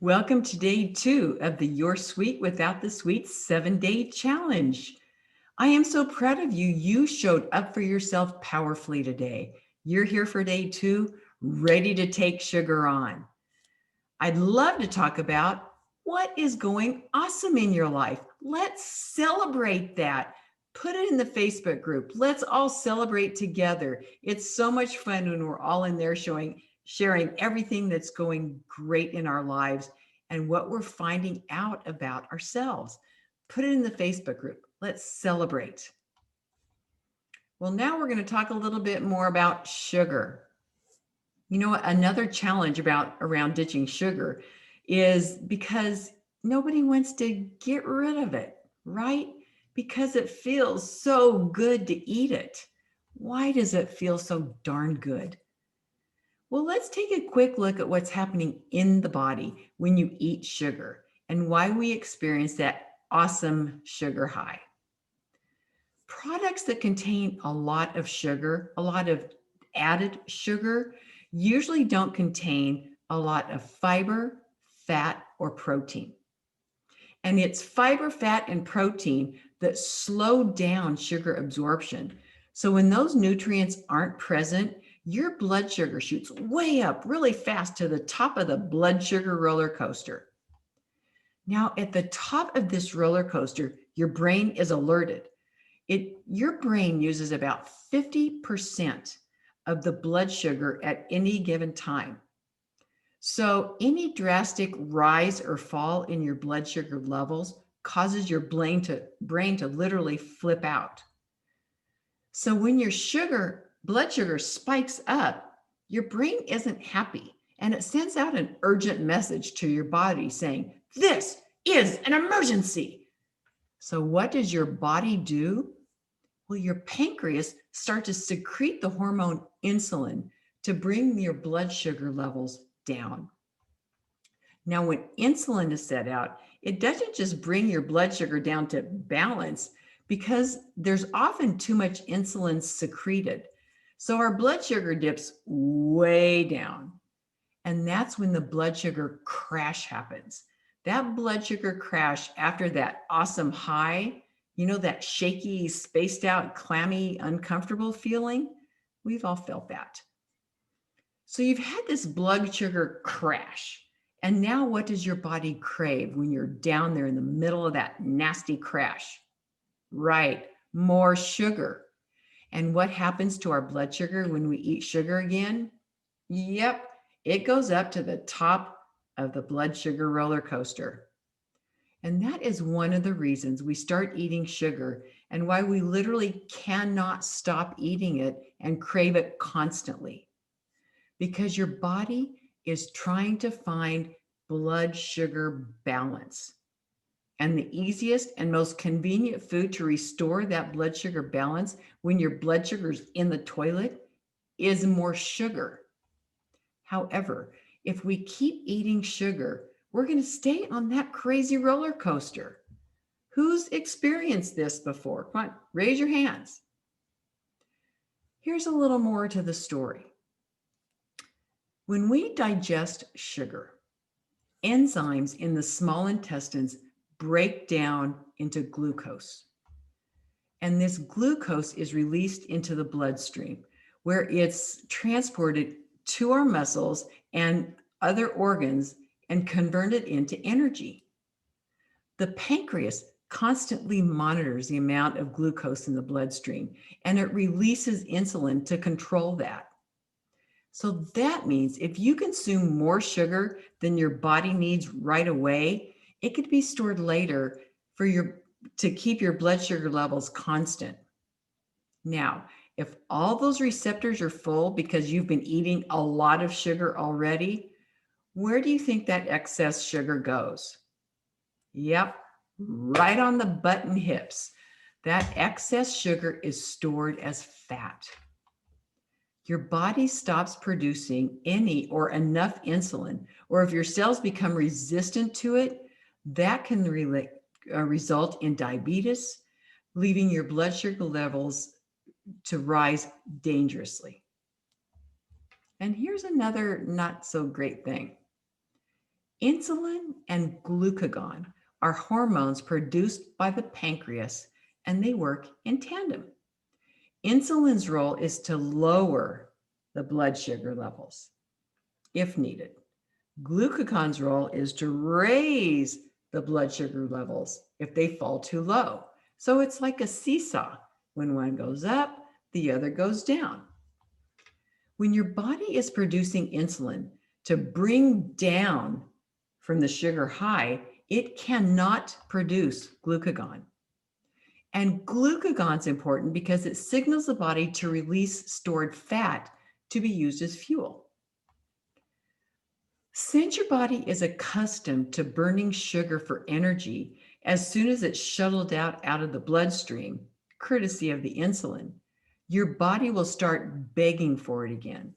Welcome to day 2 of the Your Sweet Without the Sweets 7-day challenge. I am so proud of you. You showed up for yourself powerfully today. You're here for day 2, ready to take sugar on. I'd love to talk about what is going awesome in your life. Let's celebrate that. Put it in the Facebook group. Let's all celebrate together. It's so much fun when we're all in there sharing everything that's going great in our lives and what we're finding out about ourselves. Put it in the Facebook group. Let's celebrate. Well, now we're going to talk a little bit more about sugar. You know what? Another challenge around ditching sugar is because nobody wants to get rid of it, right? Because it feels so good to eat it. Why does it feel so darn good? Well, let's take a quick look at what's happening in the body when you eat sugar and why we experience that awesome sugar high. Products that contain a lot of sugar, a lot of added sugar, usually don't contain a lot of fiber, fat, or protein. And it's fiber, fat, and protein that slow down sugar absorption. So when those nutrients aren't present, your blood sugar shoots way up really fast to the top of the blood sugar roller coaster. Now, at the top of this roller coaster, your brain is alerted. Your brain uses about 50% of the blood sugar at any given time. So any drastic rise or fall in your blood sugar levels causes your brain to literally flip out. So when your blood sugar spikes up, your brain isn't happy and it sends out an urgent message to your body saying, "This is an emergency." So what does your body do? Well, your pancreas starts to secrete the hormone insulin to bring your blood sugar levels down. Now, when insulin is set out, it doesn't just bring your blood sugar down to balance because there's often too much insulin secreted. So our blood sugar dips way down. And that's when the blood sugar crash happens. That blood sugar crash after that awesome high, that shaky, spaced out, clammy, uncomfortable feeling, we've all felt that. So you've had this blood sugar crash. And now what does your body crave when you're down there in the middle of that nasty crash? Right, more sugar. And what happens to our blood sugar when we eat sugar again? Yep, it goes up to the top of the blood sugar roller coaster. And that is one of the reasons we start eating sugar and why we literally cannot stop eating it and crave it constantly. Because your body is trying to find blood sugar balance. And the easiest and most convenient food to restore that blood sugar balance when your blood sugar's in the toilet is more sugar. However, if we keep eating sugar, we're going to stay on that crazy roller coaster. Who's experienced this before? Come on, raise your hands. Here's a little more to the story. When we digest sugar, enzymes in the small intestines break down into glucose. And this glucose is released into the bloodstream, where it's transported to our muscles and other organs and converted into energy. The pancreas constantly monitors the amount of glucose in the bloodstream, and it releases insulin to control that. So that means if you consume more sugar than your body needs right away, it could be stored later to keep your blood sugar levels constant. Now, if all those receptors are full because you've been eating a lot of sugar already, where do you think that excess sugar goes? Yep, right on the butt and hips. That excess sugar is stored as fat. Your body stops producing any or enough insulin, or if your cells become resistant to it, that can result in diabetes, leaving your blood sugar levels to rise dangerously. And here's another not so great thing. Insulin and glucagon are hormones produced by the pancreas, and they work in tandem. Insulin's role is to lower the blood sugar levels if needed. Glucagon's role is to raise the blood sugar levels if they fall too low. So it's like a seesaw. When one goes up, the other goes down. When your body is producing insulin to bring down from the sugar high, it cannot produce glucagon. And glucagon's important because it signals the body to release stored fat to be used as fuel. Since your body is accustomed to burning sugar for energy as soon as it's shuttled out of the bloodstream, courtesy of the insulin, your body will start begging for it again.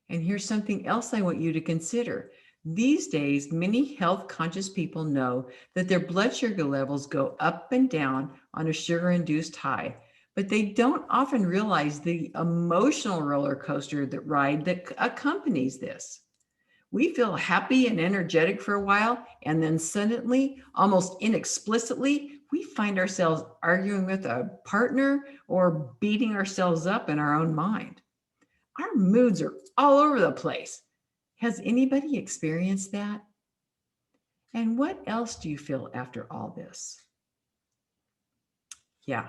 And here's something else I want you to consider. These days, many health conscious people know that their blood sugar levels go up and down on a sugar-induced high, but they don't often realize the emotional roller coaster ride that accompanies this. We feel happy and energetic for a while, and then suddenly, almost inexplicably, we find ourselves arguing with a partner or beating ourselves up in our own mind. Our moods are all over the place. Has anybody experienced that? And what else do you feel after all this? Yeah,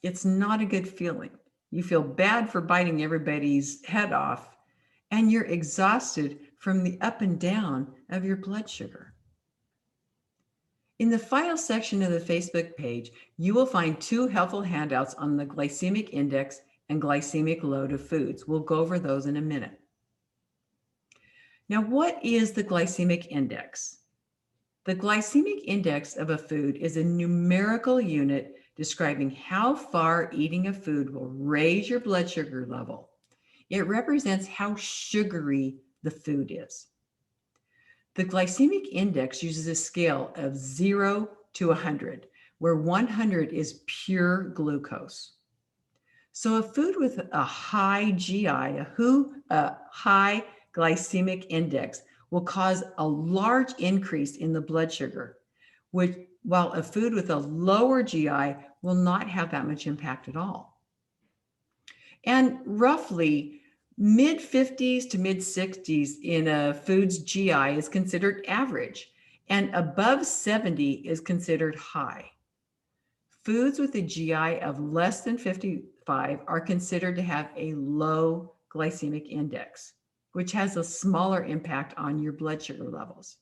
it's not a good feeling. You feel bad for biting everybody's head off, and you're exhausted from the up and down of your blood sugar. In the file section of the Facebook page, you will find 2 helpful handouts on the glycemic index and glycemic load of foods. We'll go over those in a minute. Now, what is the glycemic index? The glycemic index of a food is a numerical unit describing how far eating a food will raise your blood sugar level. It represents how sugary the food is. The glycemic index uses a scale of 0 to 100, where 100 is pure glucose. So a food with a high GI, a high glycemic index, will cause a large increase in the blood sugar, while a food with a lower GI will not have that much impact at all. And roughly mid 50s to mid 60s in a food's GI is considered average, and above 70 is considered high. Foods with a GI of less than 55 are considered to have a low glycemic index, which has a smaller impact on your blood sugar levels.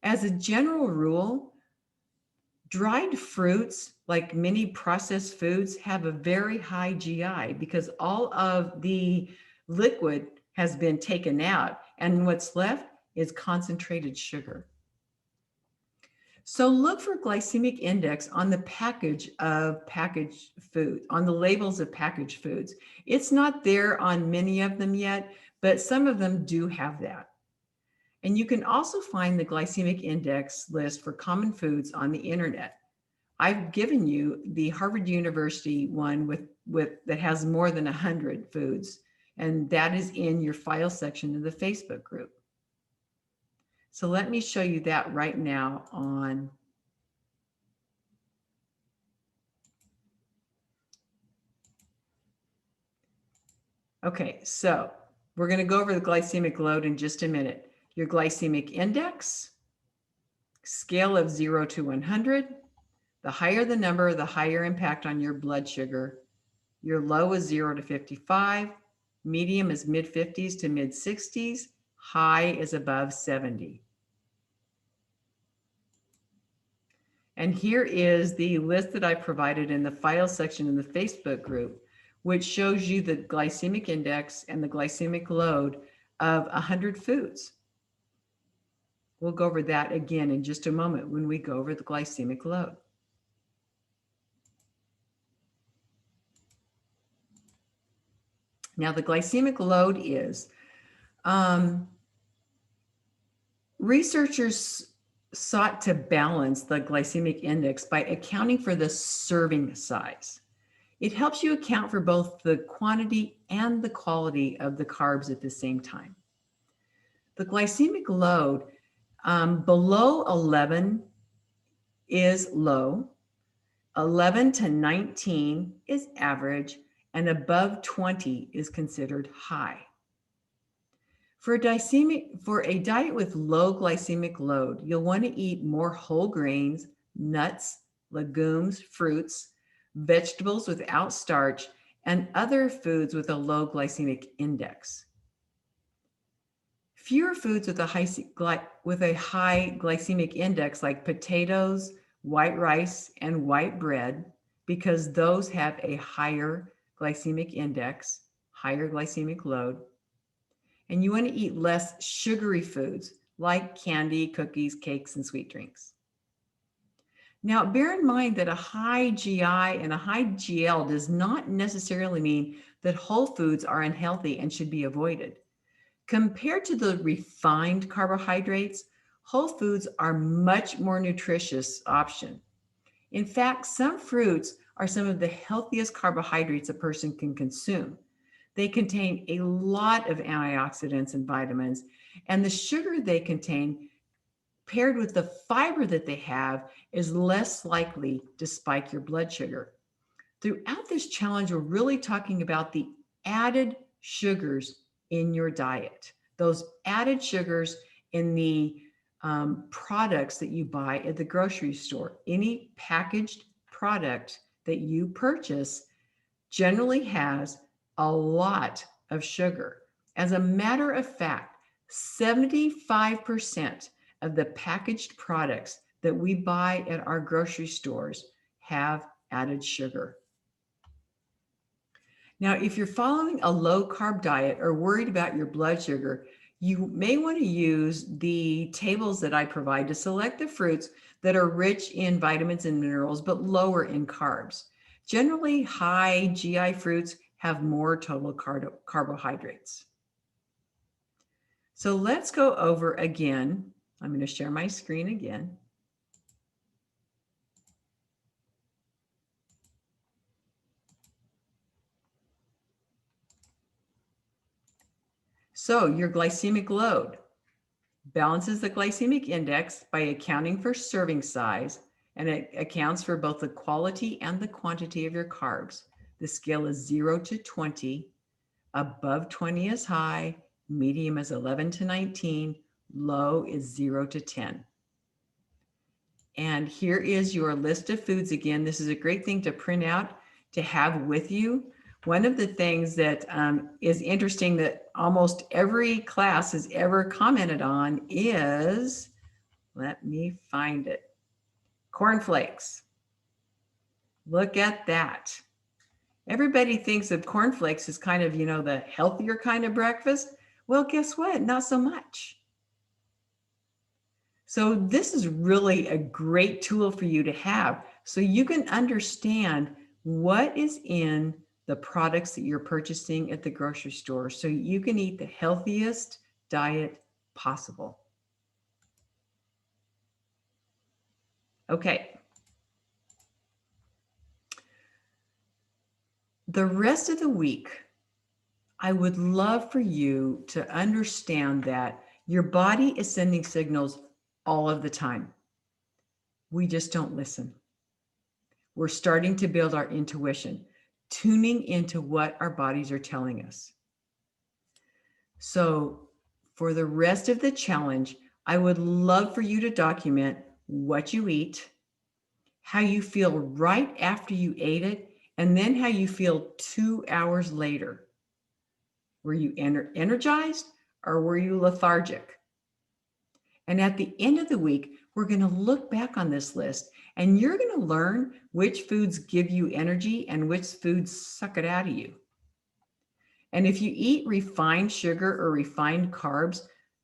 As a general rule, dried fruits, like many processed foods, have a very high GI because all of the liquid has been taken out, and what's left is concentrated sugar. So look for glycemic index on the package of packaged food, on the labels of packaged foods. It's not there on many of them yet, but some of them do have that. And you can also find the glycemic index list for common foods on the internet. I've given you the Harvard University one that has more than 100 foods, and that is in your file section of the Facebook group. So let me show you that right now on Okay, so we're going to go over the glycemic load in just a minute. Your glycemic index, scale of 0 to 100. The higher the number, the higher impact on your blood sugar. Your low is 0 to 55. Medium is mid 50s to mid 60s. High is above 70. And here is the list that I provided in the file section in the Facebook group, which shows you the glycemic index and the glycemic load of 100 foods. We'll go over that again in just a moment when we go over the glycemic load. Now, the glycemic load is, researchers sought to balance the glycemic index by accounting for the serving size. It helps you account for both the quantity and the quality of the carbs at the same time. The glycemic load below 11 is low, 11 to 19 is average, and above 20 is considered high. For a diet with low glycemic load, you'll want to eat more whole grains, nuts, legumes, fruits, vegetables without starch, and other foods with a low glycemic index. Fewer foods with a high glycemic index like potatoes, white rice, and white bread, because those have a higher glycemic index, higher glycemic load. And you want to eat less sugary foods like candy, cookies, cakes, and sweet drinks. Now, bear in mind that a high GI and a high GL does not necessarily mean that whole foods are unhealthy and should be avoided. Compared to the refined carbohydrates, whole foods are much more nutritious option. In fact, some fruits are some of the healthiest carbohydrates a person can consume. They contain a lot of antioxidants and vitamins, and the sugar they contain, paired with the fiber that they have, is less likely to spike your blood sugar. Throughout this challenge, we're really talking about the added sugars in your diet, those added sugars in the products that you buy at the grocery store. Any packaged product that you purchase generally has a lot of sugar. As a matter of fact, 75% of the packaged products that we buy at our grocery stores have added sugar. Now, if you're following a low carb diet or worried about your blood sugar, you may want to use the tables that I provide to select the fruits that are rich in vitamins and minerals, but lower in carbs. Generally, high GI fruits have more total carbohydrates. So let's go over again. I'm going to share my screen again. So your glycemic load balances the glycemic index by accounting for serving size, and it accounts for both the quality and the quantity of your carbs. The scale is 0 to 20. Above 20 is high, medium is 11 to 19, low is 0 to 10. And here is your list of foods again. This is a great thing to print out to have with you. One of the things that is interesting that almost every class has ever commented on is, let me find it, cornflakes. Look at that. Everybody thinks of cornflakes as kind of, the healthier kind of breakfast. Well, guess what? Not so much. So this is really a great tool for you to have so you can understand what is in the products that you're purchasing at the grocery store so you can eat the healthiest diet possible. Okay. The rest of the week, I would love for you to understand that your body is sending signals all of the time. We just don't listen. We're starting to build our intuition, tuning into what our bodies are telling us. So for the rest of the challenge, I would love for you to document what you eat, how you feel right after you ate it, and then how you feel 2 hours later. Were you energized or were you lethargic? And at the end of the week, we're going to look back on this list and you're going to learn which foods give you energy and which foods suck it out of you. And if you eat refined sugar or refined carbs,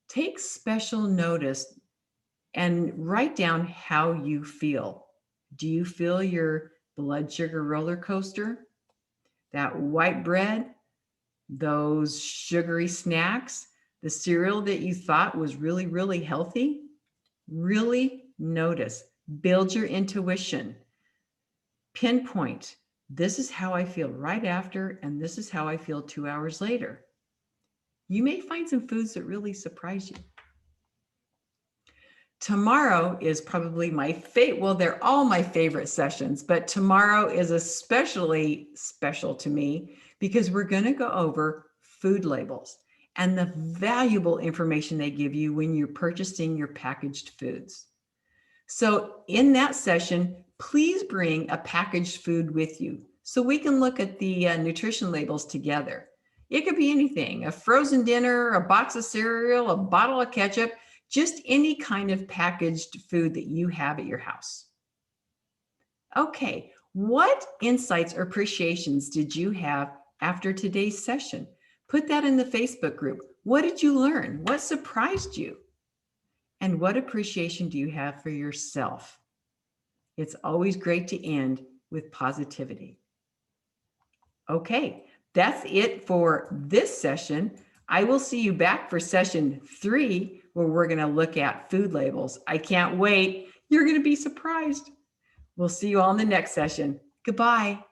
take special notice and write down how you feel. Do you feel your blood sugar roller coaster? That white bread, those sugary snacks, the cereal that you thought was really, really healthy? Really notice, build your intuition, pinpoint, this is how I feel right after, and this is how I feel 2 hours later. You may find some foods that really surprise you. Tomorrow is probably my favorite. Well, they're all my favorite sessions, but tomorrow is especially special to me because we're going to go over food labels and the valuable information they give you when you're purchasing your packaged foods. So in that session, please bring a packaged food with you so we can look at the nutrition labels together. It could be anything, a frozen dinner, a box of cereal, a bottle of ketchup, just any kind of packaged food that you have at your house. Okay, what insights or appreciations did you have after today's session? Put that in the Facebook group. What did you learn? What surprised you? And what appreciation do you have for yourself? It's always great to end with positivity. Okay, that's it for this session. I will see you back for session 3, where we're going to look at food labels. I can't wait. You're going to be surprised. We'll see you all in the next session. Goodbye.